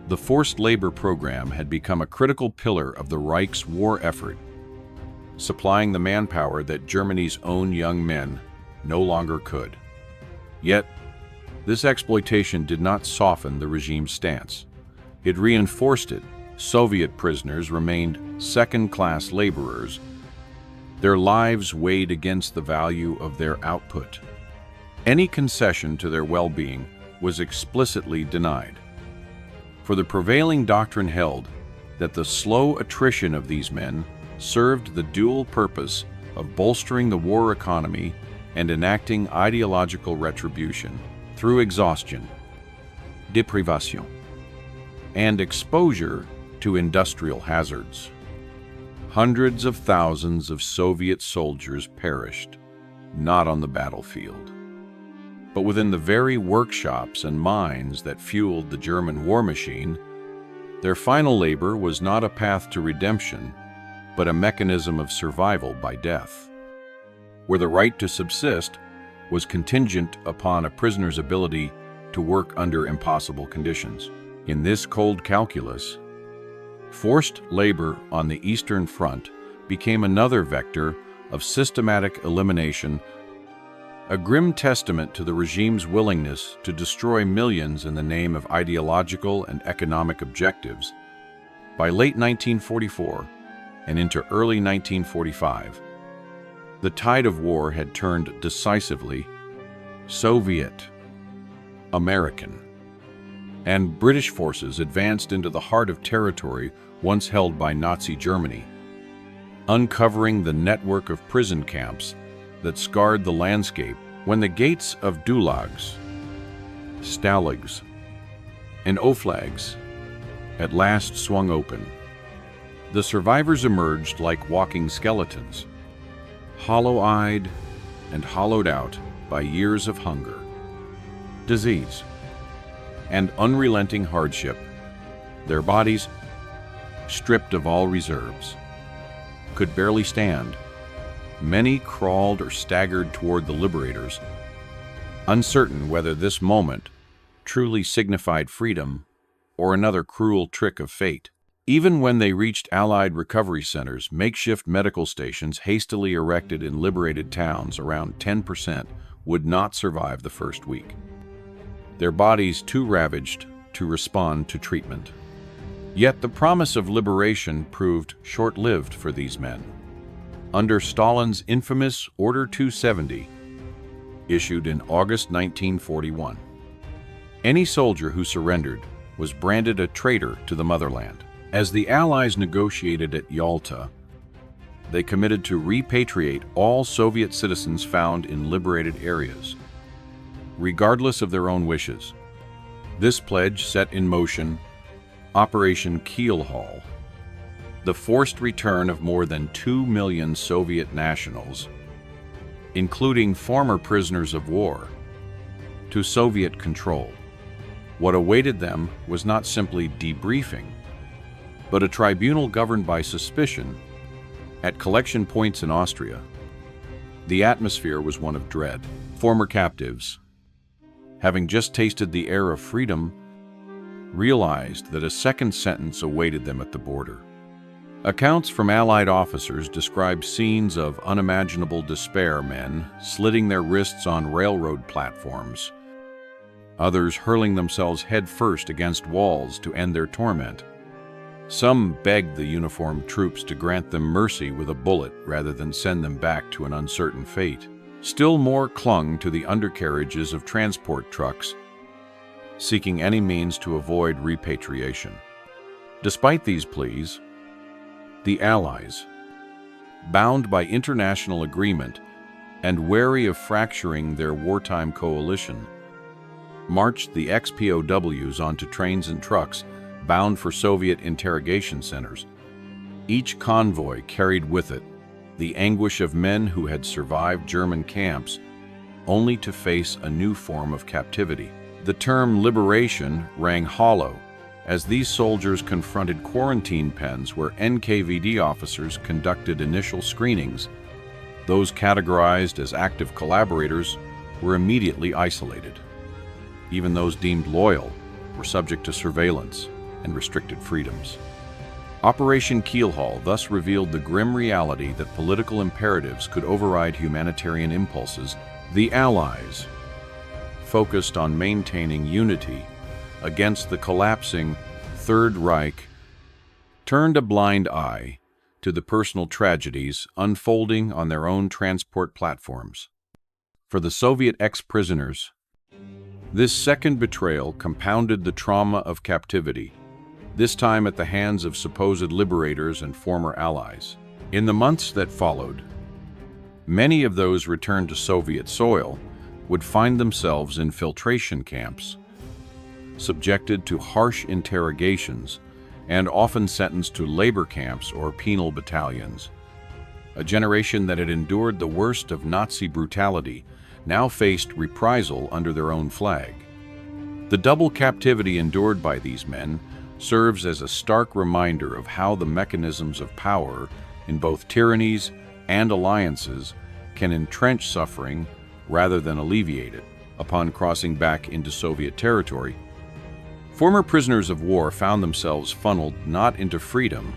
the forced labor program had become a critical pillar of the Reich's war effort, supplying the manpower that Germany's own young men no longer could. Yet, this exploitation did not soften the regime's stance. It reinforced it. Soviet prisoners remained second-class laborers. Their lives weighed against the value of their output. Any concession to their well-being was explicitly denied. For the prevailing doctrine held that the slow attrition of these men served the dual purpose of bolstering the war economy and enacting ideological retribution through exhaustion, deprivation, and exposure to industrial hazards. Hundreds of thousands of Soviet soldiers perished, not on the battlefield, but within the very workshops and mines that fueled the German war machine. Their final labor was not a path to redemption, but a mechanism of survival by death, where the right to subsist was contingent upon a prisoner's ability to work under impossible conditions. In this cold calculus, forced labor on the Eastern Front became another vector of systematic elimination, a grim testament to the regime's willingness to destroy millions in the name of ideological and economic objectives. By late 1944 and into early 1945, the tide of war had turned decisively. Soviet, American, and British forces advanced into the heart of territory once held by Nazi Germany, uncovering the network of prison camps that scarred the landscape. When the gates of gulags, stalags, and oflags at last swung open, the survivors emerged like walking skeletons, hollow-eyed and hollowed out by years of hunger, disease, and unrelenting hardship Their bodies, stripped of all reserves, could barely stand. Many crawled or staggered toward the liberators, uncertain whether this moment truly signified freedom or another cruel trick of fate. Even when they reached Allied recovery centers, makeshift medical stations hastily erected in liberated towns, around 10% would not survive the first week. Their bodies too ravaged to respond to treatment. Yet the promise of liberation proved short-lived for these men. Under Stalin's infamous Order 270, issued in August 1941, any soldier who surrendered was branded a traitor to the motherland. As the Allies negotiated at Yalta, they committed to repatriate all Soviet citizens found in liberated areas, regardless of their own wishes. This pledge set in motion Operation Keelhaul, the forced return of more than 2 million Soviet nationals, including former prisoners of war, to Soviet control. What awaited them was not simply debriefing, but a tribunal governed by suspicion. At collection points in Austria, the atmosphere was one of dread. Former captives, having just tasted the air of freedom, realized that a second sentence awaited them at the border. Accounts from Allied officers describe scenes of unimaginable despair, men slitting their wrists on railroad platforms, others hurling themselves headfirst against walls to end their torment. Some begged the uniformed troops to grant them mercy with a bullet rather than send them back to an uncertain fate. Still more clung to the undercarriages of transport trucks, seeking any means to avoid repatriation. Despite these pleas, the Allies, bound by international agreement and wary of fracturing their wartime coalition, marched the ex-POWs onto trains and trucks bound for Soviet interrogation centers. Each convoy carried with it the anguish of men who had survived German camps only to face a new form of captivity. The term liberation rang hollow as these soldiers confronted quarantine pens where NKVD officers conducted initial screenings. Those categorized as active collaborators were immediately isolated. Even those deemed loyal were subject to surveillance and restricted freedoms. Operation Keelhaul thus revealed the grim reality that political imperatives could override humanitarian impulses. The Allies, focused on maintaining unity against the collapsing Third Reich, turned a blind eye to the personal tragedies unfolding on their own transport platforms. For the Soviet ex-prisoners, this second betrayal compounded the trauma of captivity, this time at the hands of supposed liberators and former allies. In the months that followed, many of those returned to Soviet soil would find themselves in filtration camps, subjected to harsh interrogations, and often sentenced to labor camps or penal battalions. A generation that had endured the worst of Nazi brutality now faced reprisal under their own flag. The double captivity endured by these men serves as a stark reminder of how the mechanisms of power in both tyrannies and alliances can entrench suffering rather than alleviate it. Upon crossing back into Soviet territory, former prisoners of war found themselves funneled not into freedom,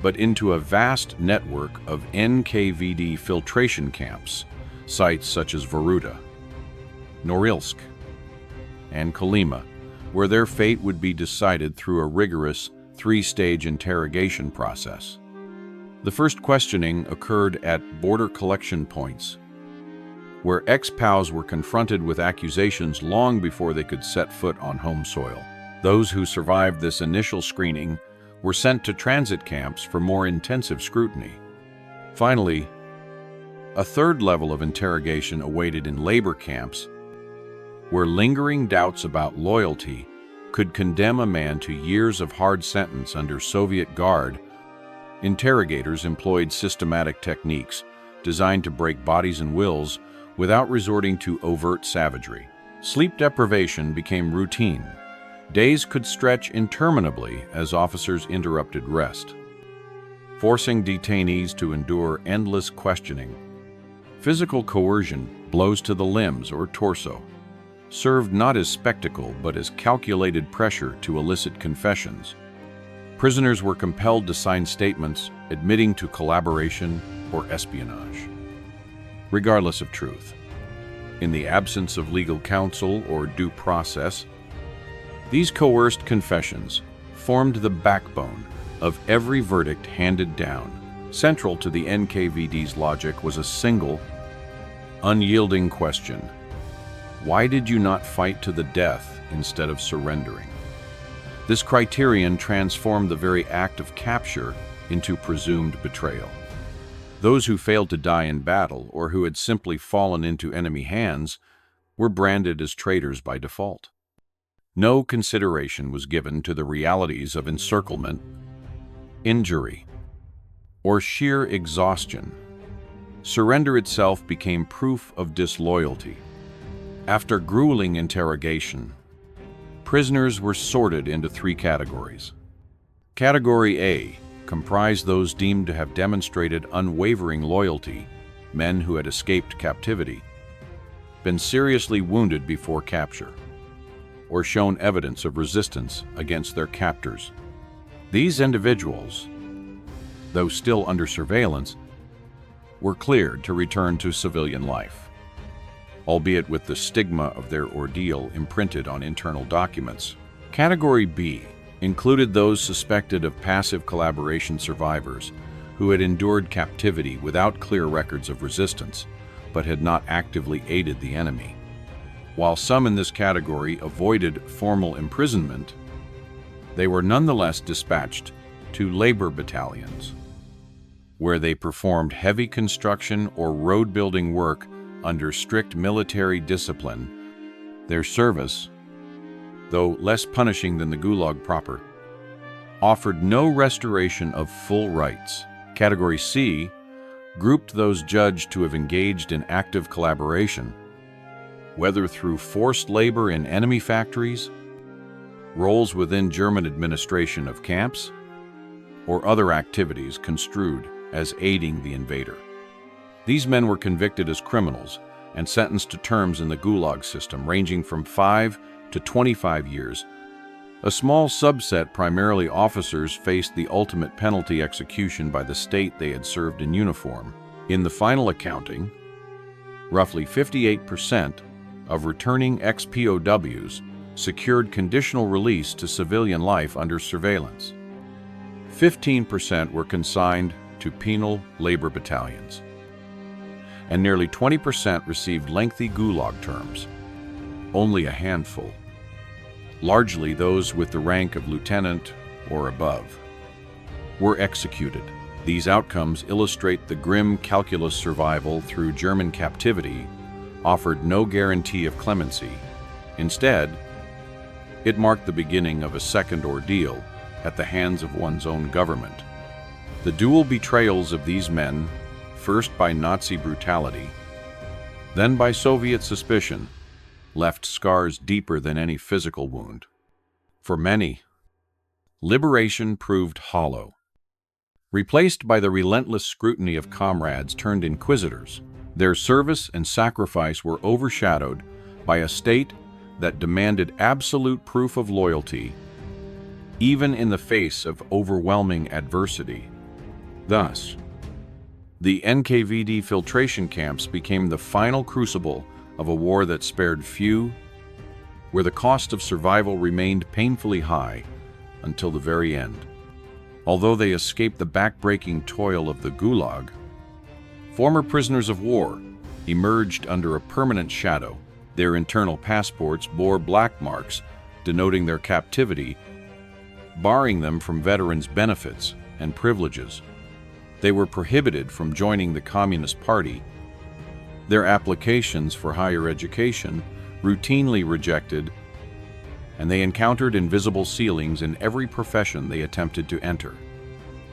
but into a vast network of NKVD filtration camps, sites such as Voruta, Norilsk, and Kolyma, where their fate would be decided through a rigorous three-stage interrogation process. The first questioning occurred at border collection points, where ex-POWs were confronted with accusations long before they could set foot on home soil. Those who survived this initial screening were sent to transit camps for more intensive scrutiny. Finally, a third level of interrogation awaited in labor camps, where lingering doubts about loyalty could condemn a man to years of hard sentence under Soviet guard. Interrogators employed systematic techniques designed to break bodies and wills without resorting to overt savagery. Sleep deprivation became routine, Days could stretch interminably as officers interrupted rest, forcing detainees to endure endless questioning. Physical coercion, blows to the limbs or torso, served not as spectacle but as calculated pressure to elicit confessions. Prisoners were compelled to sign statements admitting to collaboration or espionage, regardless of truth. In the absence of legal counsel or due process, these coerced confessions formed the backbone of every verdict handed down. Central to the NKVD's logic was a single, unyielding question: why did you not fight to the death instead of surrendering? This criterion transformed the very act of capture into presumed betrayal. Those who failed to die in battle or who had simply fallen into enemy hands were branded as traitors by default. No consideration was given to the realities of encirclement, injury, or sheer exhaustion. Surrender itself became proof of disloyalty. After grueling interrogation, prisoners were sorted into three categories. Category A comprised those deemed to have demonstrated unwavering loyalty, men who had escaped captivity, been seriously wounded before capture, or shown evidence of resistance against their captors. These individuals, though still under surveillance, were cleared to return to civilian life, albeit with the stigma of their ordeal imprinted on internal documents. Category B included those suspected of passive collaboration survivors who had endured captivity without clear records of resistance, but had not actively aided the enemy. While some in this category avoided formal imprisonment, they were nonetheless dispatched to labor battalions, where they performed heavy construction or road-building work under strict military discipline. Their service, though less punishing than the Gulag proper, offered no restoration of full rights. Category C grouped those judged to have engaged in active collaboration, whether through forced labor in enemy factories, roles within German administration of camps, or other activities construed as aiding the invader. These men were convicted as criminals and sentenced to terms in the Gulag system ranging from 5 to 25 years. A small subset, primarily officers, faced the ultimate penalty, execution by the state they had served in uniform. In the final accounting, roughly 58% of returning ex-POWs secured conditional release to civilian life under surveillance. 15% were consigned to penal labor battalions, and nearly 20% received lengthy Gulag terms. Only a handful, largely those with the rank of lieutenant or above, were executed. These outcomes illustrate the grim calculus. Survival through German captivity offered no guarantee of clemency. Instead, it marked the beginning of a second ordeal at the hands of one's own government. The dual betrayals of these men, first by Nazi brutality, then by Soviet suspicion, left scars deeper than any physical wound. For many, liberation proved hollow. Replaced by the relentless scrutiny of comrades turned inquisitors, their service and sacrifice were overshadowed by a state that demanded absolute proof of loyalty, even in the face of overwhelming adversity. Thus, the NKVD filtration camps became the final crucible of a war that spared few, where the cost of survival remained painfully high until the very end. Although they escaped the back-breaking toil of the Gulag, former prisoners of war emerged under a permanent shadow. Their internal passports bore black marks denoting their captivity, barring them from veterans' benefits and privileges. They were prohibited from joining the Communist Party, their applications for higher education routinely rejected, and they encountered invisible ceilings in every profession they attempted to enter.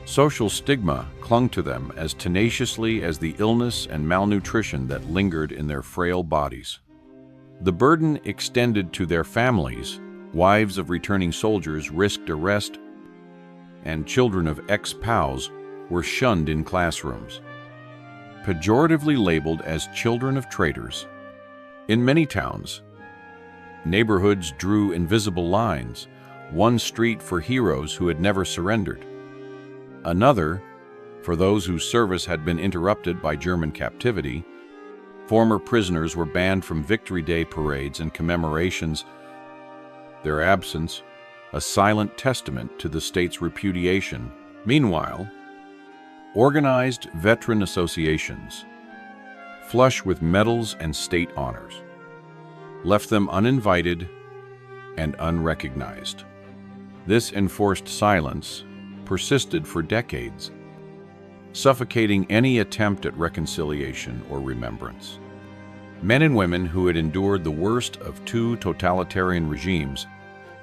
Social stigma clung to them as tenaciously as the illness and malnutrition that lingered in their frail bodies. The burden extended to their families, Wives of returning soldiers risked arrest, and children of ex-POWs were shunned in classrooms, pejoratively labeled as children of traitors. In many towns, neighborhoods drew invisible lines, one street for heroes who had never surrendered, another for those whose service had been interrupted by German captivity. Former prisoners were banned from Victory Day parades and commemorations, their absence a silent testament to the state's repudiation. Meanwhile, organized veteran associations, flush with medals and state honors, left them uninvited and unrecognized. This enforced silence persisted for decades, suffocating any attempt at reconciliation or remembrance. Men and women who had endured the worst of two totalitarian regimes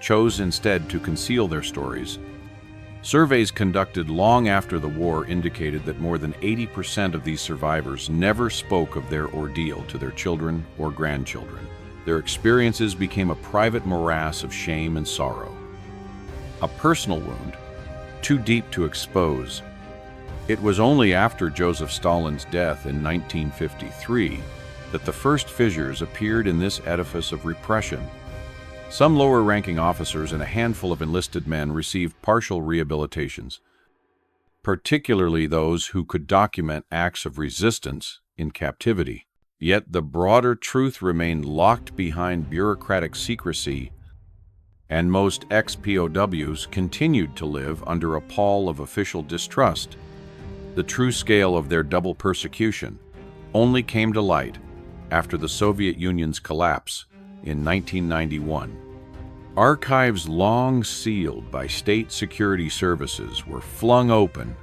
chose instead to conceal their stories. Surveys conducted long after the war indicated that more than 80% of these survivors never spoke of their ordeal to their children or grandchildren. Their experiences became a private morass of shame and sorrow, a personal wound too deep to expose. It was only after Joseph Stalin's death in 1953 that the first fissures appeared in this edifice of repression. Some lower-ranking officers and a handful of enlisted men received partial rehabilitations, particularly those who could document acts of resistance in captivity. Yet the broader truth remained locked behind bureaucratic secrecy, and most ex-POWs continued to live under a pall of official distrust. The true scale of their double persecution only came to light after the Soviet Union's collapse in 1991. Archives long sealed by state security services were flung open,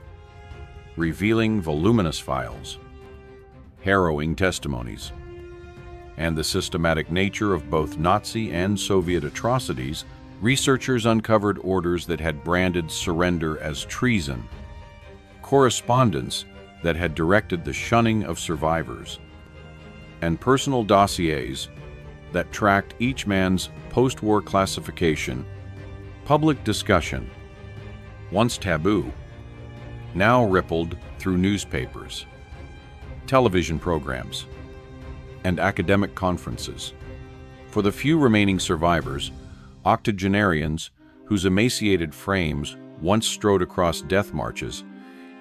revealing voluminous files, harrowing testimonies, and the systematic nature of both Nazi and Soviet atrocities. Researchers uncovered orders that had branded surrender as treason, correspondence that had directed the shunning of survivors, and personal dossiers that tracked each man's post-war classification. Public discussion, once taboo, now rippled through newspapers, television programs, and academic conferences. For the few remaining survivors, octogenarians whose emaciated frames once strode across death marches,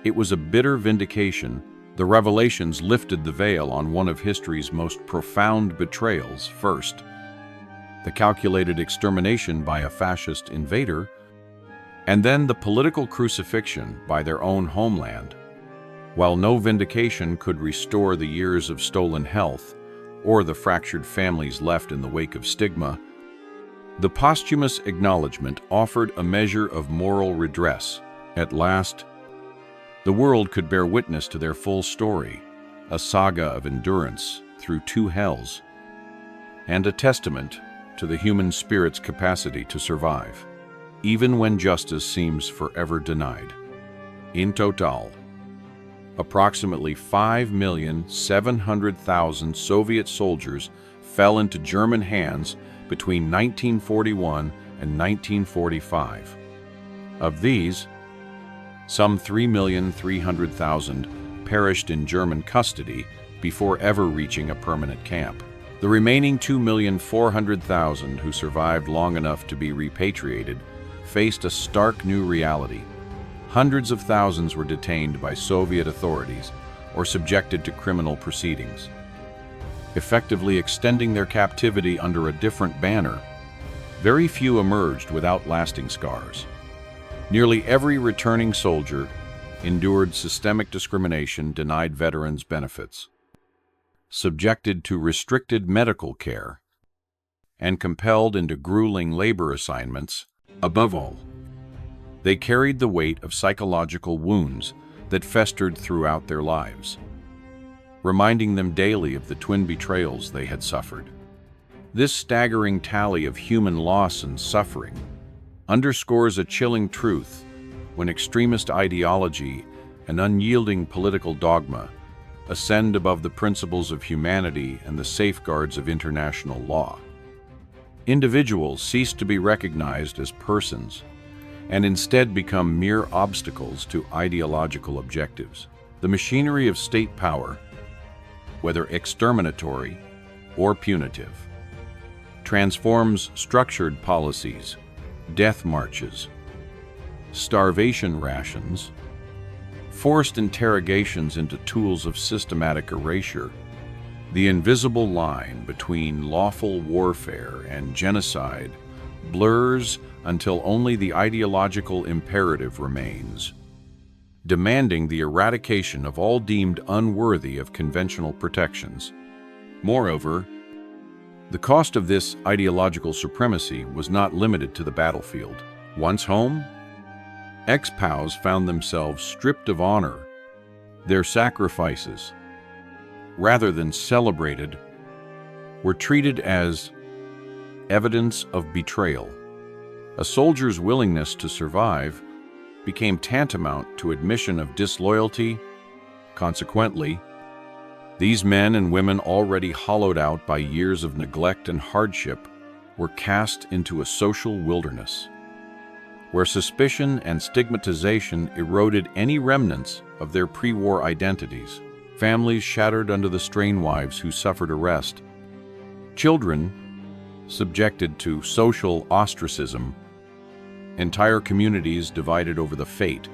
it was a bitter vindication. The revelations lifted the veil on one of history's most profound betrayals. First, the calculated extermination by a fascist invader, and then the political crucifixion by their own homeland. While no vindication could restore the years of stolen health or the fractured families left in the wake of stigma, the posthumous acknowledgement offered a measure of moral redress. At last, the world could bear witness to their full story, a saga of endurance through two hells, and a testament to the human spirit's capacity to survive, even when justice seems forever denied. In total, approximately 5,700,000 Soviet soldiers fell into German hands between 1941 and 1945. Of these, some 3,300,000 perished in German custody before ever reaching a permanent camp. The remaining 2,400,000 who survived long enough to be repatriated faced a stark new reality. Hundreds of thousands were detained by Soviet authorities or subjected to criminal proceedings, effectively extending their captivity under a different banner. Very few emerged without lasting scars. Nearly every returning soldier endured systemic discrimination, denied veterans benefits, subjected to restricted medical care, and compelled into grueling labor assignments. Above all, they carried the weight of psychological wounds that festered throughout their lives, reminding them daily of the twin betrayals they had suffered. This staggering tally of human loss and suffering underscores a chilling truth: when extremist ideology and unyielding political dogma ascend above the principles of humanity and the safeguards of international law, Individuals cease to be recognized as persons and instead become mere obstacles to ideological objectives. The machinery of state power, whether exterminatory or punitive, transforms structured policies, death marches, starvation rations, forced interrogations into tools of systematic erasure. The invisible line between lawful warfare and genocide blurs until only the ideological imperative remains, demanding the eradication of all deemed unworthy of conventional protections. Moreover, the cost of this ideological supremacy was not limited to the battlefield. Once home, ex-POWs found themselves stripped of honor. Their sacrifices, rather than celebrated, were treated as evidence of betrayal. A soldier's willingness to survive became tantamount to admission of disloyalty. Consequently, these men and women, already hollowed out by years of neglect and hardship, were cast into a social wilderness, where suspicion and stigmatization eroded any remnants of their pre-war identities. Families shattered under the strain, wives who suffered arrest, children subjected to social ostracism, entire communities divided over the fate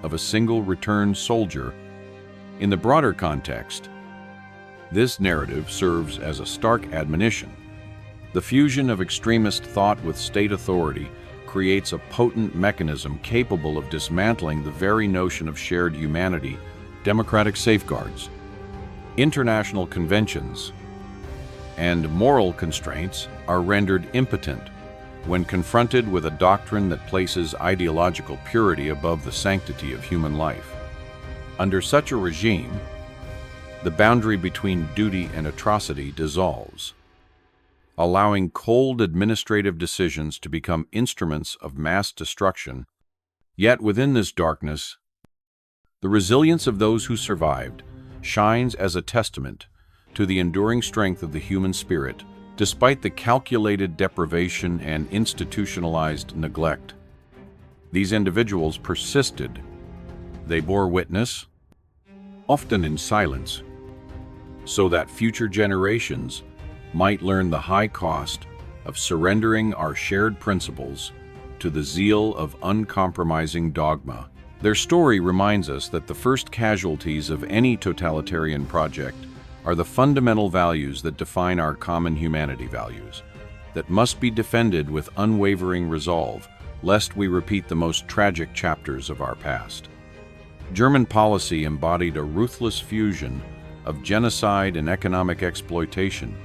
of a single returned soldier. In the broader context, this narrative serves as a stark admonition. The fusion of extremist thought with state authority creates a potent mechanism capable of dismantling the very notion of shared humanity. Democratic safeguards, international conventions, and moral constraints are rendered impotent when confronted with a doctrine that places ideological purity above the sanctity of human life. Under such a regime, the boundary between duty and atrocity dissolves, allowing cold administrative decisions to become instruments of mass destruction. Yet within this darkness, the resilience of those who survived shines as a testament to the enduring strength of the human spirit. Despite the calculated deprivation and institutionalized neglect, these individuals persisted. They bore witness, often in silence, so that future generations might learn the high cost of surrendering our shared principles to the zeal of uncompromising dogma. Their story reminds us that the first casualties of any totalitarian project are the fundamental values that define our common humanity, values that must be defended with unwavering resolve, lest we repeat the most tragic chapters of our past. German policy embodied a ruthless fusion of genocide and economic exploitation,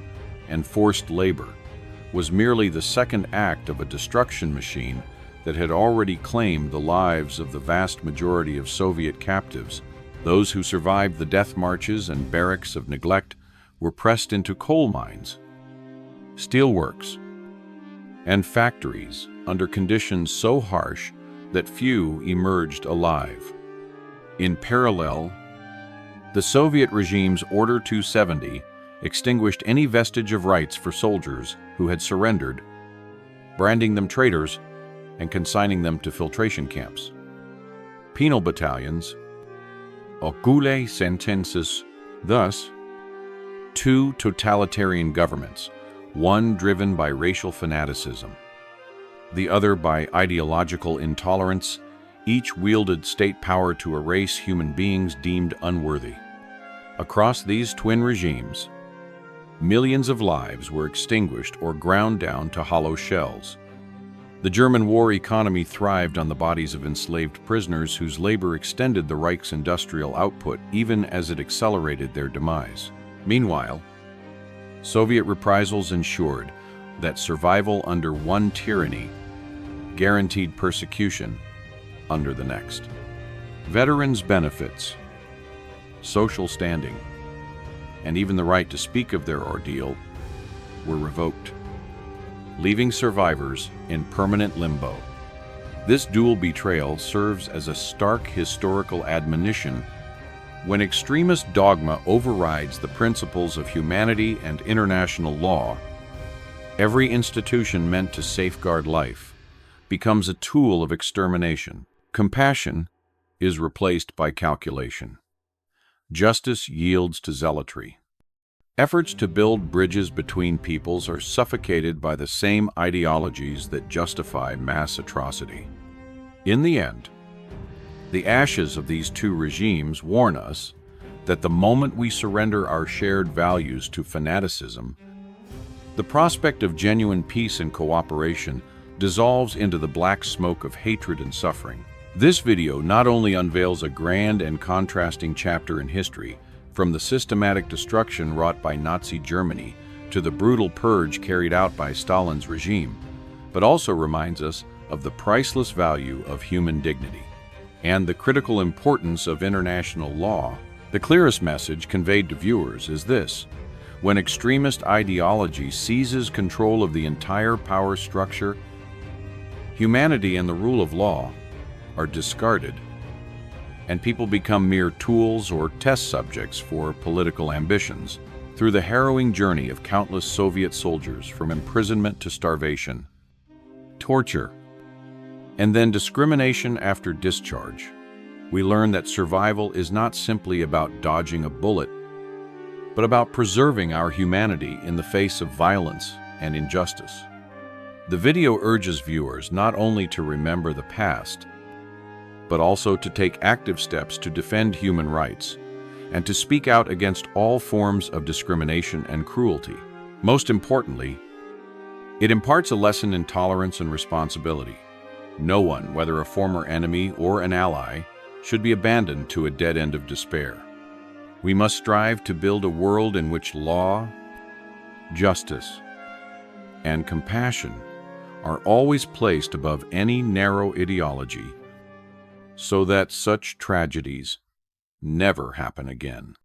and forced labor was merely the second act of a destruction machine that had already claimed the lives of the vast majority of Soviet captives. Those who survived the death marches and barracks of neglect were pressed into coal mines, steelworks, and factories under conditions so harsh that few emerged alive. In parallel, the Soviet regime's Order 270 extinguished any vestige of rights for soldiers who had surrendered, branding them traitors and consigning them to filtration camps. Penal battalions, oculi sentences. Thus, two totalitarian governments, one driven by racial fanaticism, the other by ideological intolerance, each wielded state power to erase human beings deemed unworthy. Across these twin regimes, millions of lives were extinguished or ground down to hollow shells. The German war economy thrived on the bodies of enslaved prisoners whose labor extended the Reich's industrial output even as it accelerated their demise. Meanwhile, Soviet reprisals ensured that survival under one tyranny guaranteed persecution under the next. Veterans' benefits, social standing, and even the right to speak of their ordeal were revoked, leaving survivors in permanent limbo. This dual betrayal serves as a stark historical admonition. When extremist dogma overrides the principles of humanity and international law, Every institution meant to safeguard life becomes a tool of extermination. Compassion is replaced by calculation. Justice yields to zealotry. Efforts to build bridges between peoples are suffocated by the same ideologies that justify mass atrocity. In the end, the ashes of these two regimes warn us that the moment we surrender our shared values to fanaticism, the prospect of genuine peace and cooperation dissolves into the black smoke of hatred and suffering. This video not only unveils a grand and contrasting chapter in history, from the systematic destruction wrought by Nazi Germany to the brutal purge carried out by Stalin's regime, but also reminds us of the priceless value of human dignity and the critical importance of international law. The clearest message conveyed to viewers is this: when extremist ideology seizes control of the entire power structure, humanity and the rule of law are discarded, and people become mere tools or test subjects for political ambitions. Through the harrowing journey of countless Soviet soldiers from imprisonment to starvation, torture, and then discrimination after discharge, we learn that survival is not simply about dodging a bullet, but about preserving our humanity in the face of violence and injustice. The video urges viewers not only to remember the past, but also to take active steps to defend human rights and to speak out against all forms of discrimination and cruelty. Most importantly, it imparts a lesson in tolerance and responsibility. No one, whether a former enemy or an ally, should be abandoned to a dead end of despair. We must strive to build a world in which law, justice, and compassion are always placed above any narrow ideology, so that such tragedies never happen again.